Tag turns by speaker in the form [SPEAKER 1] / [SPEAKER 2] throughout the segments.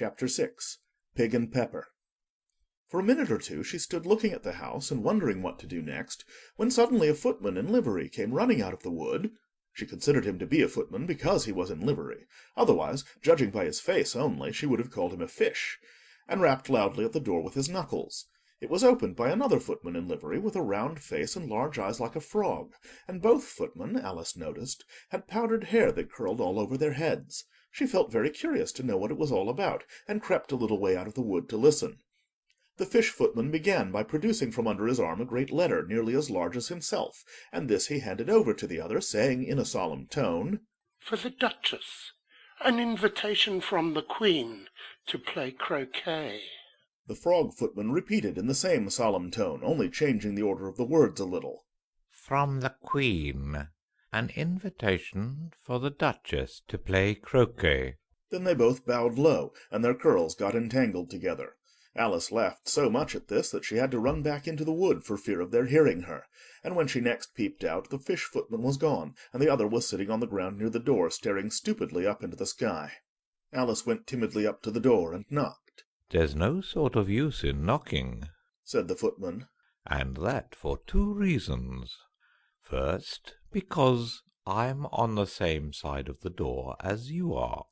[SPEAKER 1] Chapter 6. Pig and Pepper. For a minute or two she stood looking at the house and wondering what to do next, when suddenly a footman in livery came running out of the wood. She considered him to be a footman because he was in livery; otherwise, judging by his face only, she would have called him a fish, and rapped loudly at the door with his knuckles. It was opened by another footman in livery, with a round face and large eyes like a frog, and both footmen, Alice noticed, had powdered hair that curled all over their heads. She felt very curious to know what it was all about, and crept a little way out of the wood to listen. The fish footman began by producing from under his arm a great letter nearly as large as himself, and this he handed over to the other, saying in a solemn tone,
[SPEAKER 2] "For the Duchess, an invitation from the Queen to play croquet."
[SPEAKER 1] The frog footman repeated in the same solemn tone, only changing the order of the words a little.
[SPEAKER 3] "From the Queen, an invitation for the Duchess to play croquet."
[SPEAKER 1] Then they both bowed low, and their curls got entangled together. Alice laughed so much at this that she had to run back into the wood for fear of their hearing her, and when she next peeped out, the fish footman was gone, and the other was sitting on the ground near the door, staring stupidly up into the sky. Alice went timidly up to the door and knocked.
[SPEAKER 3] "There's no sort of use in knocking,"
[SPEAKER 1] said the footman.
[SPEAKER 3] "and that for two reasons. First, because I'm on the same side of the door as you are.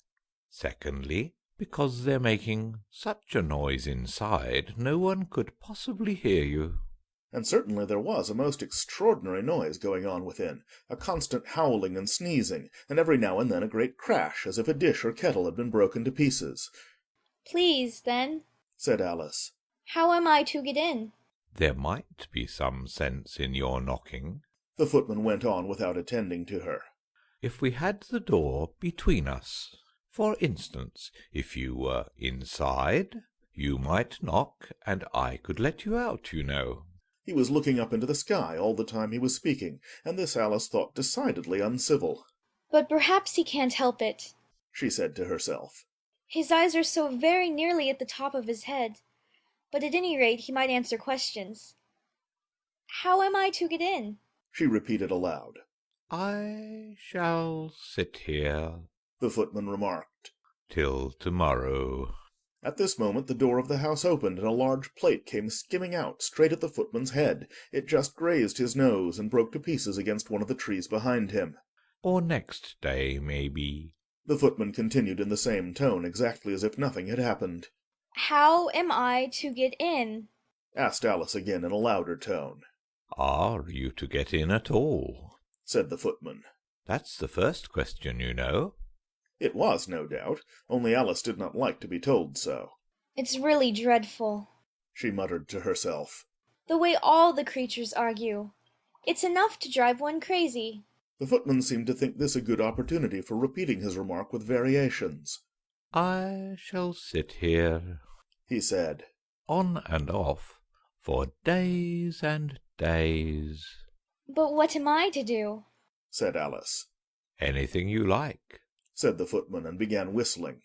[SPEAKER 3] Secondly, because they're making such a noise inside, no one could possibly hear you."
[SPEAKER 1] And certainly there was a most extraordinary noise going on within, a constant howling and sneezing, and every now and then a great crash, as if a dish or kettle had been broken to pieces.
[SPEAKER 4] "Please, then,"
[SPEAKER 1] said Alice,
[SPEAKER 4] "how am I to get in?"
[SPEAKER 3] "There might be some sense in your knocking,"
[SPEAKER 1] the footman went on without attending to her,
[SPEAKER 3] "if we had the door between us. For instance, if you were inside, you might knock, and I could let you out, you know."
[SPEAKER 1] He was looking up into the sky all the time he was speaking, and this Alice thought decidedly uncivil.
[SPEAKER 4] "But perhaps he can't help it,"
[SPEAKER 1] she said to herself.
[SPEAKER 4] "his eyes are so very nearly at the top of his head. But at any rate he might answer questions. How am I to get in?"
[SPEAKER 1] she repeated aloud.
[SPEAKER 3] "I shall sit here,"
[SPEAKER 1] the footman remarked,
[SPEAKER 3] "till tomorrow."
[SPEAKER 1] At this moment the door of the house opened, and a large plate came skimming out straight at the footman's head. It just grazed his nose, and broke to pieces against one of the trees behind him.
[SPEAKER 3] "Or next day, maybe,"
[SPEAKER 1] the footman continued in the same tone, exactly as if nothing had happened.
[SPEAKER 4] "How am I to get in?"
[SPEAKER 1] asked Alice again in a louder tone.
[SPEAKER 3] "Are you to get in at all?"
[SPEAKER 1] said the footman.
[SPEAKER 3] "That's the first question, you know."
[SPEAKER 1] It was, no doubt, only Alice did not like to be told so.
[SPEAKER 4] "It's really dreadful,"
[SPEAKER 1] she muttered to herself.
[SPEAKER 4] "the way all the creatures argue. It's enough to drive one crazy."
[SPEAKER 1] The footman seemed to think this a good opportunity for repeating his remark with variations.
[SPEAKER 3] "I shall sit here,"
[SPEAKER 1] he said,
[SPEAKER 3] "on and off, for days and days."
[SPEAKER 4] "But what am I to do?"
[SPEAKER 1] said Alice.
[SPEAKER 3] "Anything you like,"
[SPEAKER 1] said the footman, and began whistling.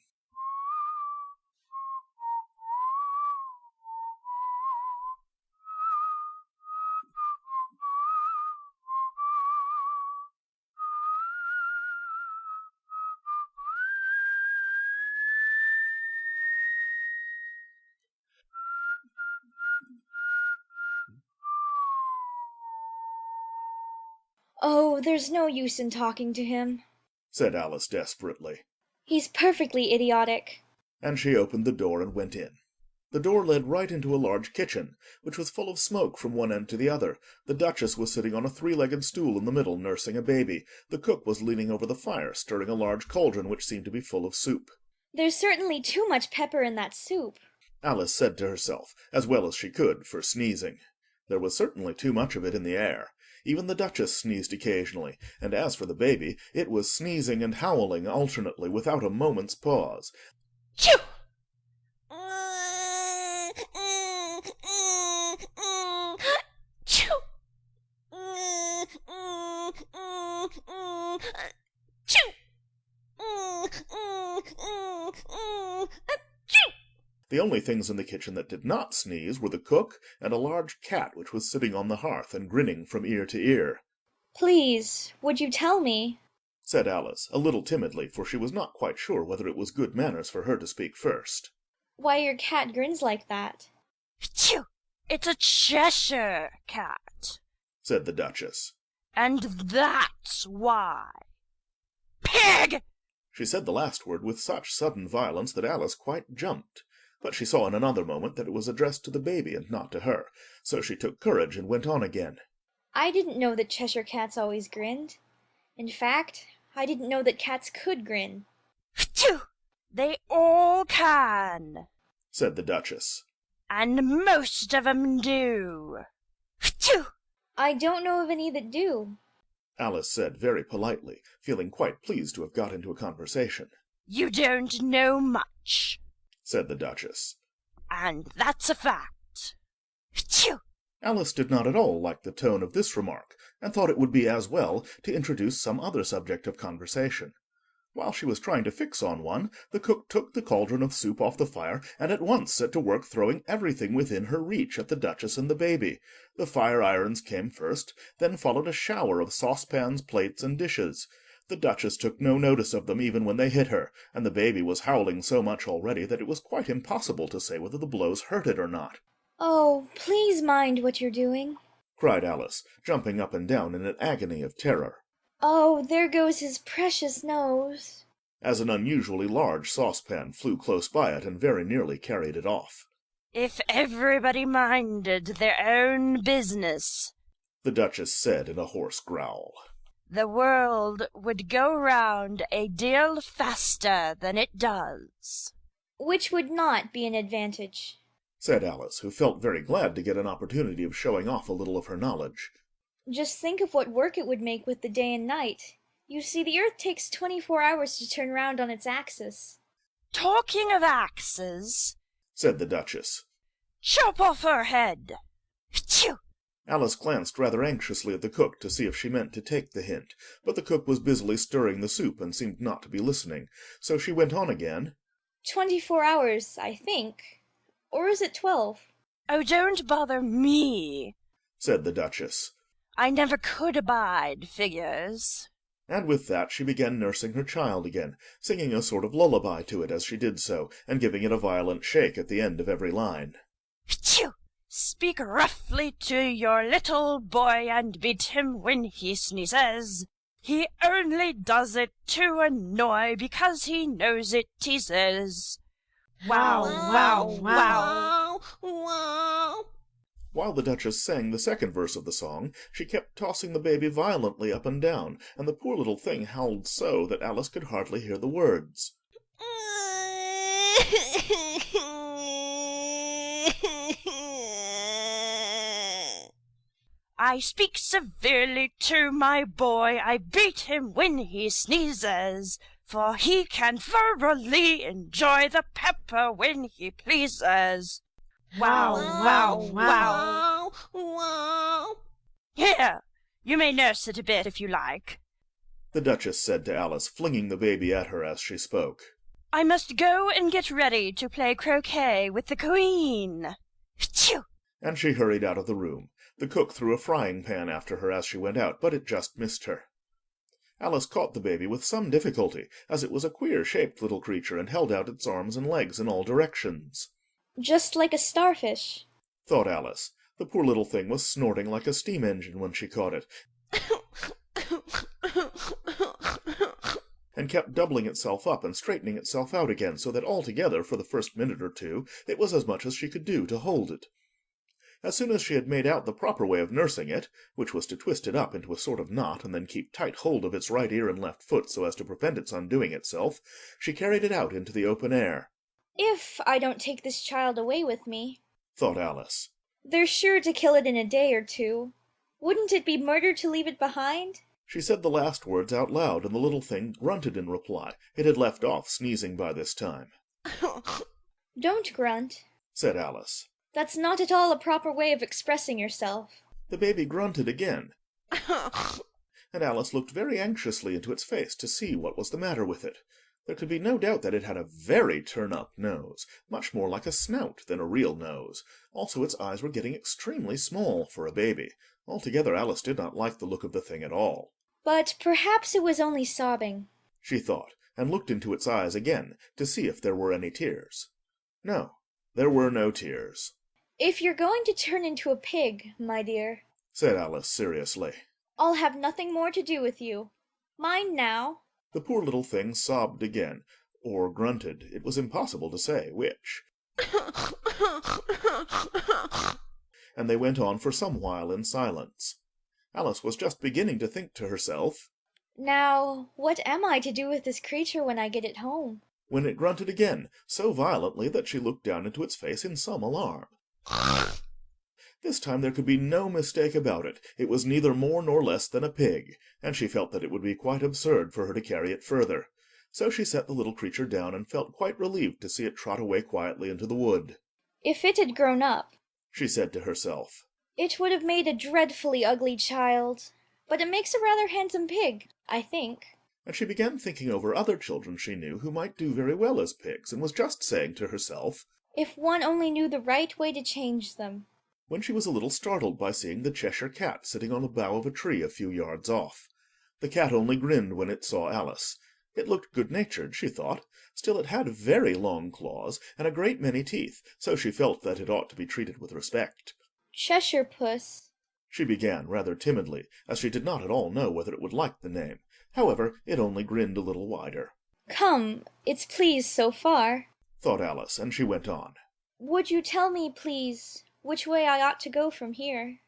[SPEAKER 4] "Oh, there's no use in talking to him,"
[SPEAKER 1] said Alice desperately.
[SPEAKER 4] "he's perfectly idiotic."
[SPEAKER 1] And she opened the door and went in. The door led right into a large kitchen, which was full of smoke from one end to the other. The Duchess was sitting on a three-legged stool in the middle, nursing a baby. The cook was leaning over the fire, stirring a large cauldron which seemed to be full of soup.
[SPEAKER 4] "There's certainly too much pepper in that soup,"
[SPEAKER 1] Alice said to herself, as well as she could for sneezing. There was certainly too much of it in the air. Even the Duchess sneezed occasionally, and as for the baby, it was sneezing and howling alternately, without a moment's pause.
[SPEAKER 4] "Chew!" "Chew!" "Chew!" "Chew!"
[SPEAKER 1] The only things in the kitchen that did not sneeze were the cook and a large cat which was sitting on the hearth and grinning from ear to ear.
[SPEAKER 4] "Please, would you tell me?"
[SPEAKER 1] said Alice, a little timidly, for she was not quite sure whether it was good manners for her to speak first.
[SPEAKER 4] Why your cat grins like that?
[SPEAKER 5] Phew! It's a Cheshire Cat,
[SPEAKER 1] said the Duchess.
[SPEAKER 5] and that's why. Pig!
[SPEAKER 1] She said the last word with such sudden violence that Alice quite jumped. But she saw in another moment that it was addressed to the baby and not to her, so she took courage and went on again.
[SPEAKER 4] I didn't know that Cheshire Cats always grinned. In fact, I didn't know that cats could grin.
[SPEAKER 5] Phew! They all can,
[SPEAKER 1] said the Duchess.
[SPEAKER 5] and most of 'em do. Phew!
[SPEAKER 4] I don't know of any that do.
[SPEAKER 1] Alice said very politely, feeling quite pleased to have got into a conversation.
[SPEAKER 5] You don't know much,
[SPEAKER 1] said the Duchess.
[SPEAKER 5] and that's a fact. Phew!
[SPEAKER 1] Alice did not at all like the tone of this remark, and thought it would be as well to introduce some other subject of conversation. While she was trying to fix on one, the cook took the cauldron of soup off the fire, and at once set to work throwing everything within her reach at the Duchess and the baby. The fire-irons came first, then followed a shower of saucepans, plates, and dishes. The Duchess took no notice of them even when they hit her, and the baby was howling so much already that it was quite impossible to say whether the blows hurt it or not.
[SPEAKER 4] Oh, please mind what you're doing.
[SPEAKER 1] Cried Alice, jumping up and down in an agony of terror,
[SPEAKER 4] Oh, there goes his precious nose.
[SPEAKER 1] as an unusually large saucepan flew close by it and very nearly carried it off.
[SPEAKER 5] If everybody minded their own business,
[SPEAKER 1] The Duchess said in a hoarse growl.
[SPEAKER 5] the world would go round a deal faster than it does.
[SPEAKER 4] Which would not be an advantage.
[SPEAKER 1] Said Alice, who felt very glad to get an opportunity of showing off a little of her knowledge.
[SPEAKER 4] Just think of what work it would make with the day and night. You see, the Earth takes 24 hours to turn round on its axis.
[SPEAKER 5] Talking of axes,
[SPEAKER 1] Said the Duchess.
[SPEAKER 5] chop off her head. Phew!
[SPEAKER 1] Alice glanced rather anxiously at the cook to see if she meant to take the hint, but the cook was busily stirring the soup and seemed not to be listening, so she went on again.
[SPEAKER 4] 24 hours, I think. Or is it 12?
[SPEAKER 5] Oh, don't bother me.
[SPEAKER 1] Said the Duchess.
[SPEAKER 5] I never could abide figures.
[SPEAKER 1] And with that she began nursing her child again, singing a sort of lullaby to it as she did so, and giving it a violent shake at the end of every line.
[SPEAKER 5] Phew! Speak roughly to your little boy and beat him when he sneezes. He only does it to annoy because he knows it teases. Wow, wow, wow.
[SPEAKER 1] While the Duchess sang the second verse of the song, she kept tossing the baby violently up and down, and the poor little thing howled so that Alice could hardly hear the words.
[SPEAKER 5] I speak severely to my boy, I beat him when he sneezes, for he can thoroughly enjoy the pepper when he pleases. Wow, wow. Here, you may nurse it a bit if you like.
[SPEAKER 1] The Duchess said to Alice, flinging the baby at her as she spoke.
[SPEAKER 5] I must go and get ready to play croquet with the Queen. Phew!
[SPEAKER 1] And she hurried out of the room. The cook threw a frying pan after her as she went out, but it just missed her. Alice caught the baby with some difficulty, as it was a queer-shaped little creature and held out its arms and legs in all directions.
[SPEAKER 4] Just like a starfish.
[SPEAKER 1] Thought Alice. The poor little thing was snorting like a steam engine when she caught it, and kept doubling itself up and straightening itself out again, so that altogether, for the first minute or two, it was as much as she could do to hold it. As soon as she had made out the proper way of nursing it, which was to twist it up into a sort of knot, and then keep tight hold of its right ear and left foot so as to prevent its undoing itself, she carried it out into the open air.
[SPEAKER 4] If I don't take this child away with me,
[SPEAKER 1] Thought Alice.
[SPEAKER 4] they're sure to kill it in a day or two. Wouldn't it be murder to leave it behind?
[SPEAKER 1] She said the last words out loud, and the little thing grunted in reply. It had left off sneezing by this time.
[SPEAKER 4] Don't grunt.
[SPEAKER 1] Said Alice.
[SPEAKER 4] That's not at all a proper way of expressing yourself.
[SPEAKER 1] The baby grunted again, and Alice looked very anxiously into its face to see what was the matter with it. There could be no doubt that it had a very turn-up nose, much more like a snout than a real nose. Also its eyes were getting extremely small for a baby. Altogether Alice did not like the look of the thing at all.
[SPEAKER 4] But perhaps it was only sobbing.
[SPEAKER 1] she thought, and looked into its eyes again to see if there were any tears. No, there were no tears.
[SPEAKER 4] If you're going to turn into a pig, my dear,
[SPEAKER 1] said Alice seriously.
[SPEAKER 4] I'll have nothing more to do with you. Mind now.
[SPEAKER 1] The poor little thing sobbed again, or grunted, it was impossible to say which. And they went on for some while in silence. Alice was just beginning to think to herself,
[SPEAKER 4] Now, what am I to do with this creature when I get it home?
[SPEAKER 1] when it grunted again, so violently that she looked down into its face in some alarm. This time there could be no mistake about it. It was neither more nor less than a pig, and she felt that it would be quite absurd for her to carry it further. So she set the little creature down and felt quite relieved to see it trot away quietly into the wood.
[SPEAKER 4] If it had grown up,
[SPEAKER 1] She said to herself.
[SPEAKER 4] it would have made a dreadfully ugly child. But it makes a rather handsome pig, I think.
[SPEAKER 1] And she began thinking over other children she knew who might do very well as pigs, and was just saying to herself,
[SPEAKER 4] If one only knew the right way to change them.
[SPEAKER 1] when she was a little startled by seeing the Cheshire Cat sitting on the bough of a tree a few yards off. The cat only grinned when it saw Alice. It looked good-natured, she thought. Still it had very long claws, and a great many teeth, so she felt that it ought to be treated with respect.
[SPEAKER 4] Cheshire Puss.
[SPEAKER 1] She began rather timidly, as she did not at all know whether it would like the name. However, it only grinned a little wider.
[SPEAKER 4] Come, it's pleased so far.
[SPEAKER 1] Thought Alice, and she went on.
[SPEAKER 4] Would you tell me, please, which way I ought to go from here?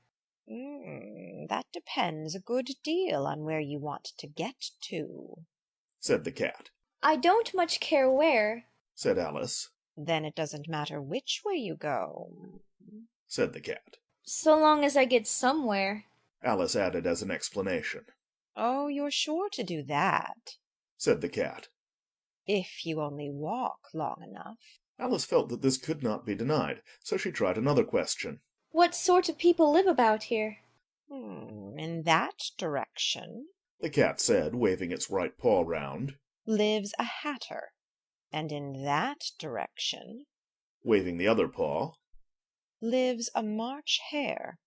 [SPEAKER 6] That depends a good deal on where you want to get to,
[SPEAKER 1] Said the cat.
[SPEAKER 4] I don't much care where.
[SPEAKER 1] Said Alice.
[SPEAKER 6] Then it doesn't matter which way you go,
[SPEAKER 1] Said the cat.
[SPEAKER 4] So long as I get somewhere.
[SPEAKER 1] Alice added as an explanation.
[SPEAKER 6] Oh, you're sure to do that,
[SPEAKER 1] Said the cat.
[SPEAKER 6] if you only walk long enough.
[SPEAKER 1] Alice felt that this could not be denied, so she tried another question.
[SPEAKER 4] What sort of people live about here?
[SPEAKER 6] In that direction
[SPEAKER 1] The cat said, waving its right paw round.
[SPEAKER 6] lives a hatter, and in that direction
[SPEAKER 1] Waving the other paw.
[SPEAKER 6] lives a March hare.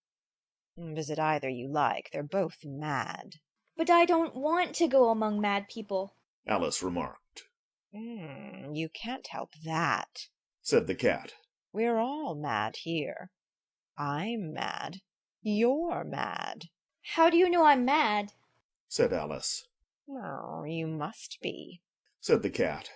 [SPEAKER 6] Visit either you like, they're both mad.
[SPEAKER 4] But I don't want to go among mad people.
[SPEAKER 1] Alice remarked.
[SPEAKER 6] You can't help that,
[SPEAKER 1] Said the cat.
[SPEAKER 6] we're all mad here. I'm mad, you're mad.
[SPEAKER 4] How do you know I'm mad?
[SPEAKER 1] Said Alice.
[SPEAKER 6] Oh, you must be,
[SPEAKER 1] Said the cat.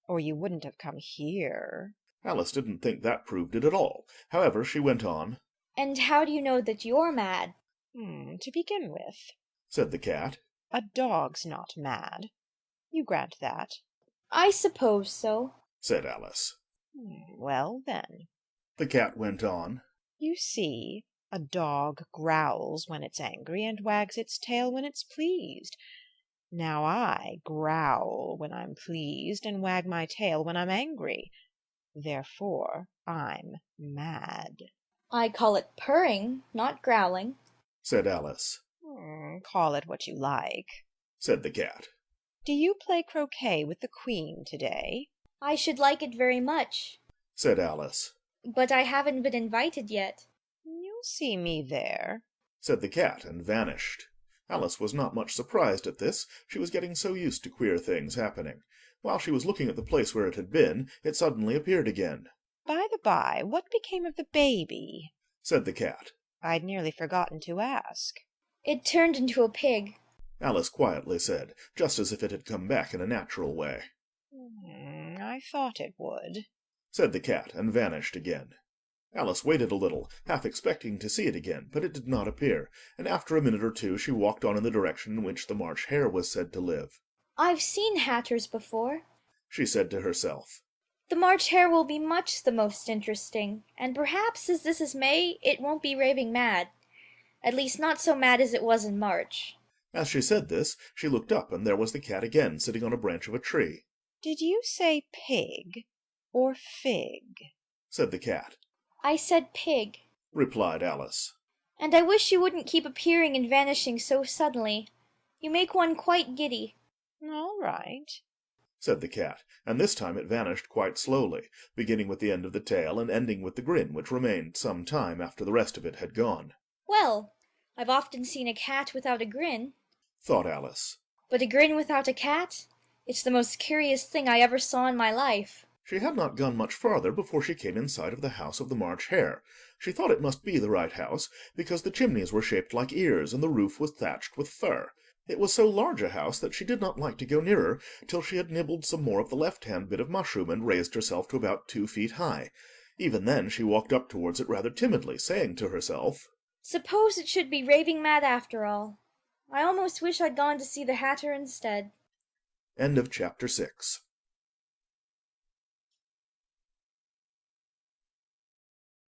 [SPEAKER 6] or you wouldn't have come here.
[SPEAKER 1] Alice didn't think that proved it at all. However, she went on.
[SPEAKER 4] And how do you know that you're mad?
[SPEAKER 6] To begin with,
[SPEAKER 1] Said the cat.
[SPEAKER 6] a dog's not mad. You grant that.
[SPEAKER 4] I suppose so.
[SPEAKER 1] Said Alice.
[SPEAKER 6] Well, then,
[SPEAKER 1] The cat went on.
[SPEAKER 6] you see, a dog growls when it's angry and wags its tail when it's pleased. Now I growl when I'm pleased and wag my tail when I'm angry. Therefore I'm mad.
[SPEAKER 4] I call it purring, not growling.
[SPEAKER 1] Said Alice.
[SPEAKER 6] Call it what you like.
[SPEAKER 1] Said the cat.
[SPEAKER 6] Do you play croquet with the Queen today?
[SPEAKER 4] I should like it very much.
[SPEAKER 1] Said Alice.
[SPEAKER 4] But I haven't been invited yet.
[SPEAKER 6] You'll see me there.
[SPEAKER 1] Said the cat, and vanished. Alice was not much surprised at this. She was getting so used to queer things happening. While she was looking at the place where it had been, it suddenly appeared again.
[SPEAKER 6] By the by, what became of the baby?
[SPEAKER 1] Said the cat.
[SPEAKER 6] I'd nearly forgotten to ask.
[SPEAKER 4] It turned into a pig.
[SPEAKER 1] Alice quietly said, just as if it had come back in a natural way.
[SPEAKER 6] I thought it would.
[SPEAKER 1] Said the cat, and vanished again. Alice waited a little, half expecting to see it again, but it did not appear, and after a minute or two she walked on in the direction in which the March Hare was said to live.
[SPEAKER 4] I've seen hatters before.
[SPEAKER 1] She said to herself.
[SPEAKER 4] The March Hare will be much the most interesting, and perhaps as this is May, it won't be raving mad. At least not so mad as it was in March.
[SPEAKER 1] As she said this, she looked up, and there was the cat again, sitting on a branch of a tree.
[SPEAKER 6] Did you say pig or fig?
[SPEAKER 1] Said the cat.
[SPEAKER 4] I said pig.
[SPEAKER 1] Replied Alice.
[SPEAKER 4] And I wish you wouldn't keep appearing and vanishing so suddenly. You make one quite giddy.
[SPEAKER 6] All right.
[SPEAKER 1] Said the cat, and this time it vanished quite slowly, beginning with the end of the tail and ending with the grin, which remained some time after the rest of it had gone.
[SPEAKER 4] Well, I've often seen a cat without a grin.
[SPEAKER 1] thought Alice.
[SPEAKER 4] But a grin without a cat? It's the most curious thing I ever saw in my life.
[SPEAKER 1] She had not gone much farther before she came in sight of the house of the March Hare. She thought it must be the right house, because the chimneys were shaped like ears, and the roof was thatched with fur. It was so large a house that she did not like to go nearer till she had nibbled some more of the left-hand bit of mushroom and raised herself to about 2 feet high. Even then she walked up towards it rather timidly, saying to herself,
[SPEAKER 4] Suppose it should be raving mad after all. I almost wish I'd gone to see the Hatter instead.
[SPEAKER 1] End of chapter 6.